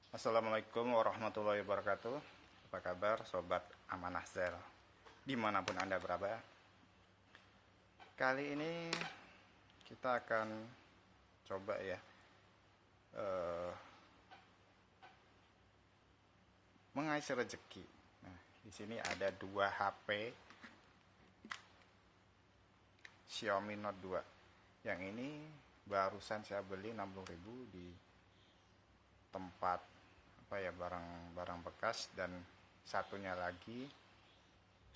Assalamualaikum warahmatullahi wabarakatuh. Apa kabar Sobat Amanah Zel dimanapun Anda berada. Kali ini kita akan coba ya mengais rezeki. Nah, di sini ada dua HP Xiaomi Note 2. Yang ini barusan saya beli 60.000 di tempat barang bekas, dan satunya lagi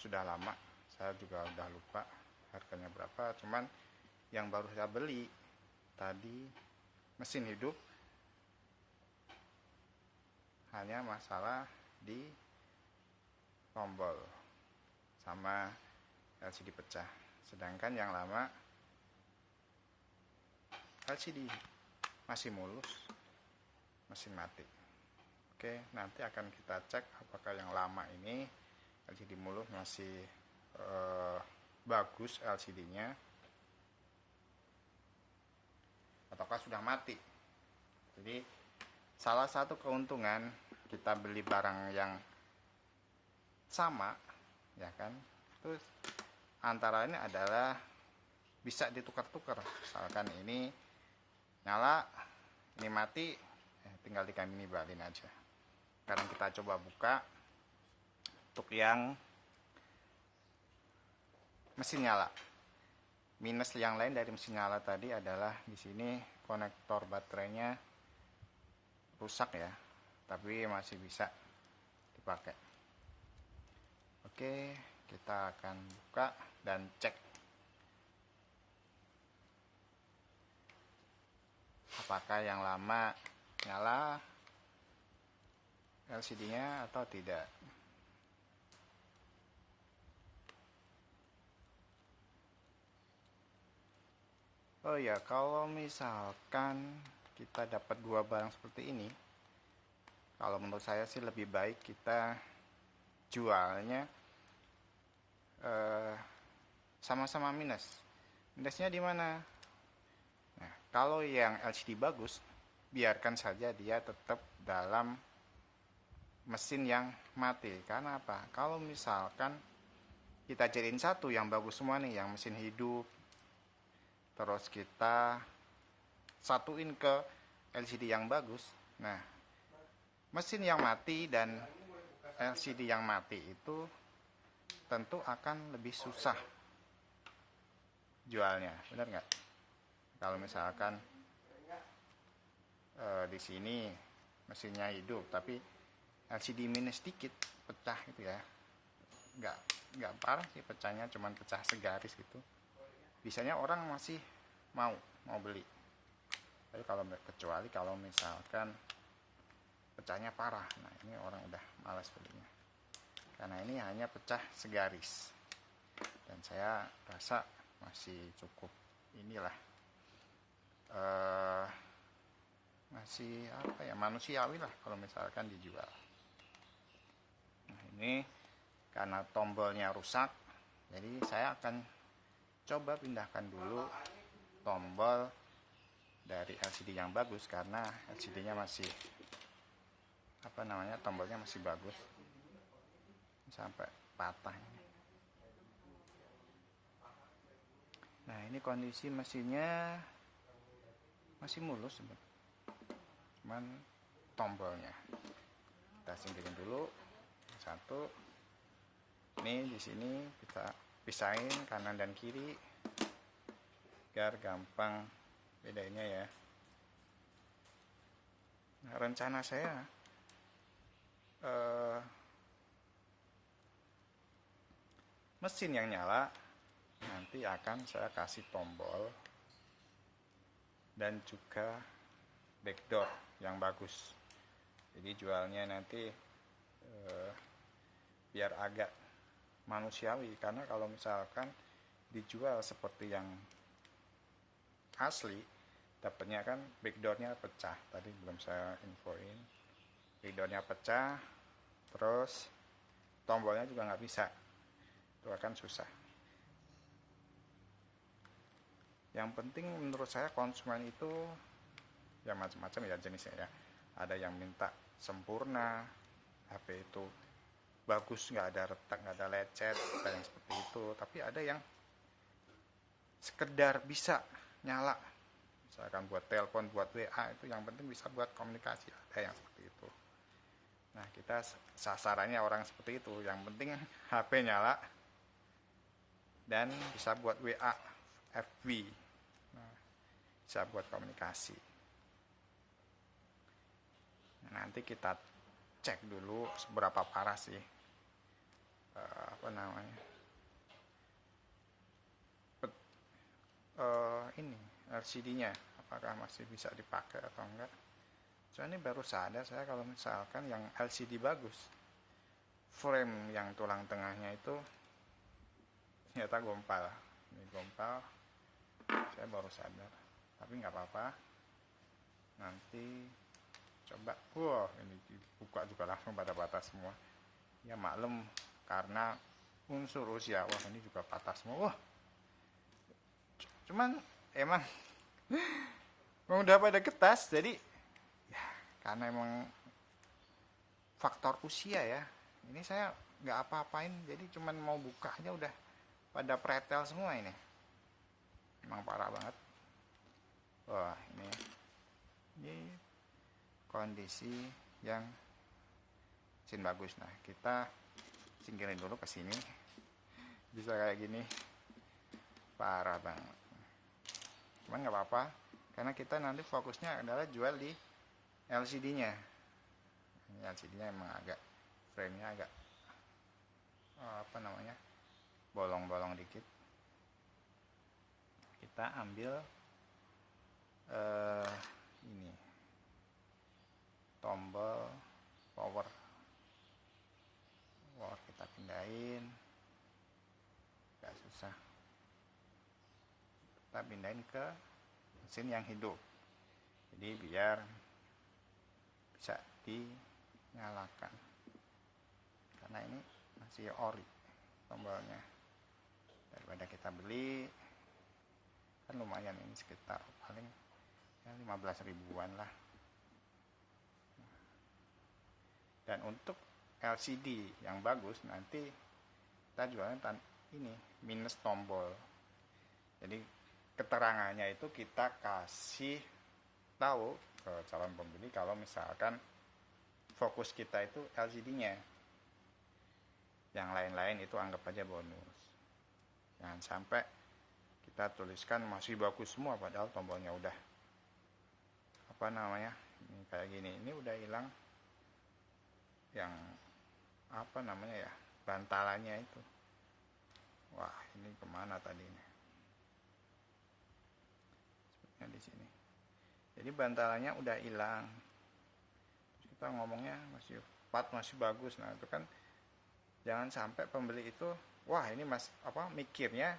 sudah lama, saya juga udah lupa harganya berapa. Cuman yang baru saya beli tadi mesin hidup, hanya masalah di tombol sama LCD pecah, sedangkan yang lama LCD masih mulus, mesin mati. Oke, nanti akan kita cek apakah yang lama ini LCD mulus masih bagus LCD-nya, ataukah sudah mati. Jadi salah satu keuntungan kita beli barang yang sama, ya kan, terus antara ini adalah bisa ditukar-tukar. Misalkan ini nyala, ini mati, tinggal dikambing aja. Sekarang kita coba buka untuk yang mesin nyala. Minus yang lain dari mesin nyala tadi adalah di sini konektor baterainya rusak ya, tapi masih bisa dipakai. Oke, kita akan buka dan cek apakah yang lama nyala LCD-nya atau tidak. Oh ya, kalau misalkan kita dapat dua barang seperti ini, kalau menurut saya sih lebih baik kita jualnya sama-sama minus. Minusnya di mana? Nah, kalau yang LCD bagus, biarkan saja dia tetap dalam mesin yang mati. Karena apa? Kalau misalkan kita jadiin satu yang bagus semua nih, yang mesin hidup, terus kita satuin ke LCD yang bagus, nah mesin yang mati dan LCD yang mati itu tentu akan lebih susah jualnya, benar nggak? Kalau misalkan di sini mesinnya hidup tapi LCD minus sedikit pecah gitu ya, nggak parah sih pecahnya, cuman pecah segaris gitu, biasanya orang masih mau beli. Tapi kecuali kalau misalkan pecahnya parah, nah ini orang udah malas belinya, karena ini hanya pecah segaris, dan saya rasa masih cukup inilah, masih manusiawi lah kalau misalkan dijual. Nah ini karena tombolnya rusak, jadi saya akan coba pindahkan dulu tombol dari LCD yang bagus, karena LCD-nya masih tombolnya masih bagus, sampai patah. Nah ini kondisi mesinnya masih mulus, cuman tombolnya kita singkirin dulu satu. Ini di sini kita pisahin kanan dan kiri biar gampang bedainnya ya. Nah, rencana saya mesin yang nyala nanti akan saya kasih tombol dan juga backdoor yang bagus. Jadi jualnya nanti biar agak manusiawi, karena kalau misalkan dijual seperti yang asli, dapatnya kan backdoornya pecah. Tadi belum saya infoin, backdoornya pecah, terus tombolnya juga nggak bisa, itu akan susah. Yang penting menurut saya konsumen itu ya macam-macam ya jenisnya ya, Ada yang minta sempurna, HP itu bagus, nggak ada retak, nggak ada lecet, ada yang seperti itu. Tapi ada yang sekedar bisa nyala, misalkan buat telepon, buat WA, itu yang penting bisa buat komunikasi, ada yang seperti itu. Nah, kita sasarannya orang seperti itu, yang penting HP nyala dan bisa buat WA, FB, nah, bisa buat komunikasi. Nah, nanti kita cek dulu seberapa parah sih ini LCD-nya, apakah masih bisa dipakai atau enggak. Soalnya baru sadar saya kalau misalkan yang LCD bagus, frame yang tulang tengahnya itu ternyata gompal. Ini gompal, saya baru sadar. Tapi nggak apa-apa, nanti coba. Wah, ini dibuka juga langsung pada patah semua. Ya maklum, karena unsur usia. Wah, ini juga patah semua. Wah, cuman emang udah pada kertas, jadi ya karena emang faktor usia ya. Ini saya nggak apa-apain, jadi cuman mau buka aja udah pada pretel semua ini. Emang parah banget. Wah, ini kondisi yang mesin bagus. Nah, kita singkirin dulu ke sini. Bisa kayak gini. Parah banget. Cuman nggak apa-apa, karena kita nanti fokusnya adalah jual di LCD-nya. Ini LCD-nya emang agak, frame-nya agak bolong-bolong dikit. Kita ambil ini tombol power kita pindahin, gak susah. Kita pindahin ke mesin yang hidup, jadi biar bisa dinyalakan, karena ini masih ori tombolnya. Daripada kita beli, kan lumayan, ini sekitar paling ya 15 ribuan lah. Dan untuk LCD yang bagus nanti kita jualnya ini minus tombol. Jadi keterangannya itu kita kasih tahu ke calon pembeli kalau misalkan fokus kita itu LCD-nya. Yang lain-lain itu anggap aja bonus. Jangan sampai kita tuliskan masih bagus semua padahal tombolnya udah ini kayak gini. Ini udah hilang yang bantalannya itu. Wah, ini kemana tadi ini? Sepertinya di sini. Jadi bantalannya udah hilang. Kita ngomongnya masih bagus. Nah, itu kan jangan sampai pembeli itu, wah ini mikirnya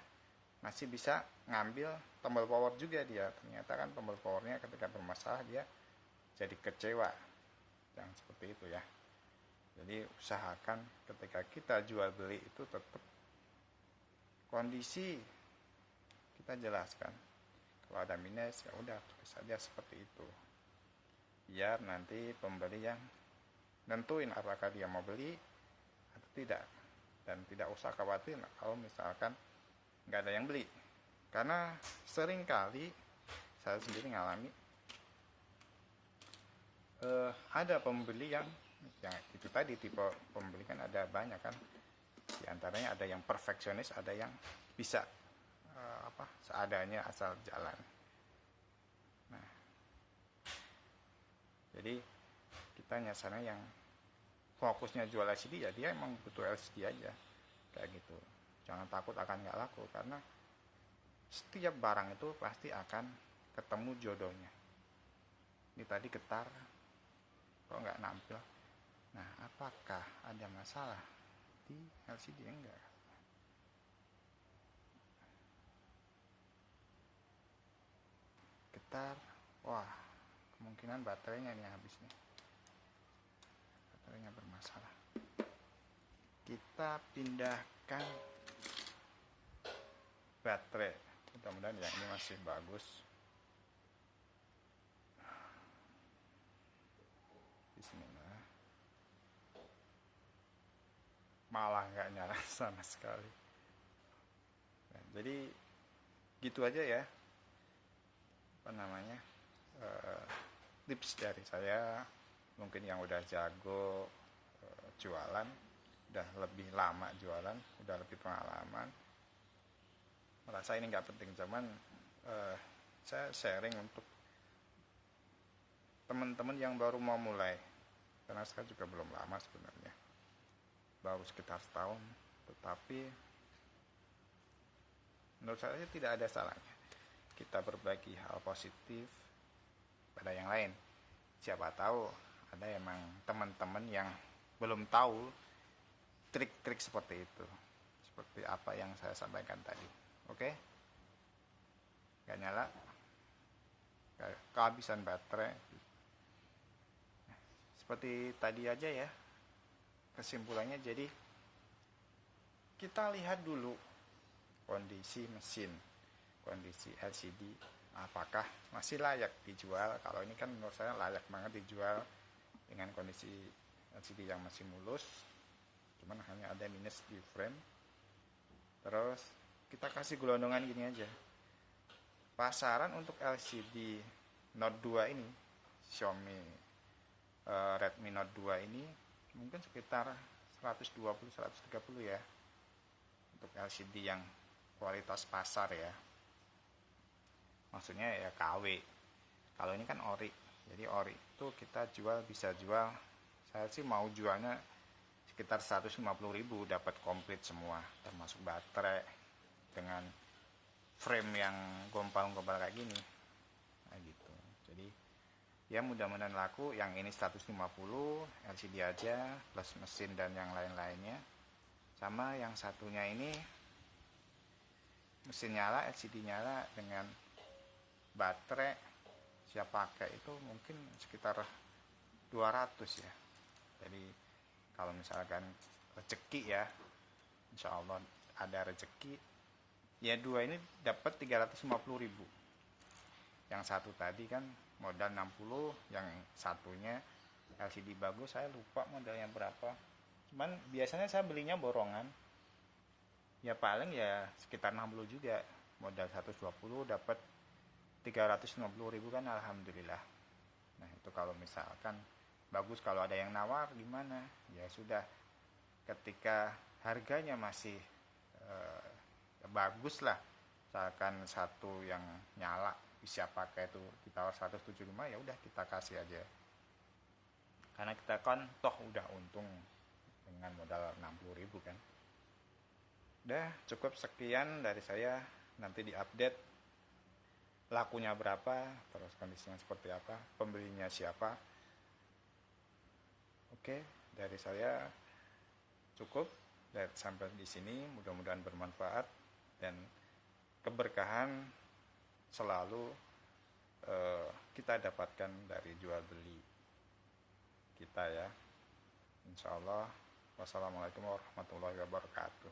masih bisa ngambil tombol power juga dia. Ternyata kan tombol powernya ketika bermasalah dia jadi kecewa. Jangan seperti itu ya. Jadi usahakan ketika kita jual beli itu tetap kondisi kita jelaskan. Kalau ada minus ya udah tulis saja seperti itu. Biar nanti pembeli yang nentuin apakah dia mau beli atau tidak, dan tidak usah khawatir kalau misalkan nggak ada yang beli, karena sering kali saya sendiri ngalami ada pembeli yang itu tadi, tipe pembeli kan ada banyak kan, di antaranya ada yang perfeksionis, ada yang bisa seadanya asal jalan. Nah, jadi kita nyasarnya yang fokusnya jual LCD ya dia emang butuh LCD aja kayak gitu. Jangan takut akan nggak laku, karena setiap barang itu pasti akan ketemu jodohnya. Ini tadi getar kok nggak nampil. Nah, apakah ada masalah di LCD? Enggak. Getar, wah kemungkinan baterainya nih habis nih. Baterainya bermasalah. Kita pindahkan baterai, mudah-mudahan ya ini masih bagus. Bismillah. Malah nggak nyala sama sekali. Nah, jadi gitu aja ya, apa namanya, tips dari saya. Mungkin yang udah jago jualan, udah lebih lama jualan, udah lebih pengalaman, merasa ini nggak penting. Cuman saya sharing untuk teman-teman yang baru mau mulai, karena saya juga belum lama sebenarnya, baru sekitar setahun. Tetapi menurut saya tidak ada salahnya kita berbagi hal positif pada yang lain. Siapa tahu ada emang teman-teman yang belum tahu trik-trik seperti itu, seperti apa yang saya sampaikan tadi. Oke? Gak nyala, kehabisan baterai. Seperti tadi aja ya, kesimpulannya. Jadi kita lihat dulu kondisi mesin, kondisi LCD, apakah masih layak dijual. Kalau ini kan menurut saya layak banget dijual dengan kondisi LCD yang masih mulus, cuman hanya ada minus di frame. Terus kita kasih gelondongan gini aja, pasaran untuk LCD Note 2 ini, Xiaomi Redmi Note 2 ini mungkin sekitar 120-130 ya, untuk LCD yang kualitas pasar ya, maksudnya ya KW. Kalau ini kan ori, jadi ori itu kita jual, bisa jual, saya sih mau jualnya sekitar 150.000 dapat komplit semua, termasuk baterai dengan frame yang gompal-gompal kayak gini. Nah gitu. Jadi ya mudah-mudahan laku. Yang ini 150 LCD aja plus mesin dan yang lain-lainnya. Sama yang satunya ini mesin nyala, LCD nyala dengan baterai siap pakai itu mungkin sekitar 200 ya. Jadi kalau misalkan rezeki ya, insya Allah ada rezeki ya, dua ini dapat 350.000. Yang satu tadi kan modal 60, yang satunya LCD bagus, saya lupa modalnya berapa, cuman biasanya saya belinya borongan ya, paling ya sekitar 60 juga, modal 120 dapat 350.000 kan, alhamdulillah. Nah itu kalau misalkan bagus, kalau ada yang nawar gimana ya sudah, ketika harganya masih bagus lah, misalkan satu yang nyala bisa pakai itu ditawar 175, ya udah kita kasih aja, karena kita kan toh udah untung dengan modal 60.000 kan. Udah cukup sekian dari saya, nanti diupdate lakunya berapa, terus kondisinya seperti apa, pembelinya siapa. Oke, dari saya cukup dan sampai di sini, mudah-mudahan bermanfaat dan keberkahan selalu kita dapatkan dari jual beli kita ya, insya Allah. Wassalamualaikum warahmatullahi wabarakatuh.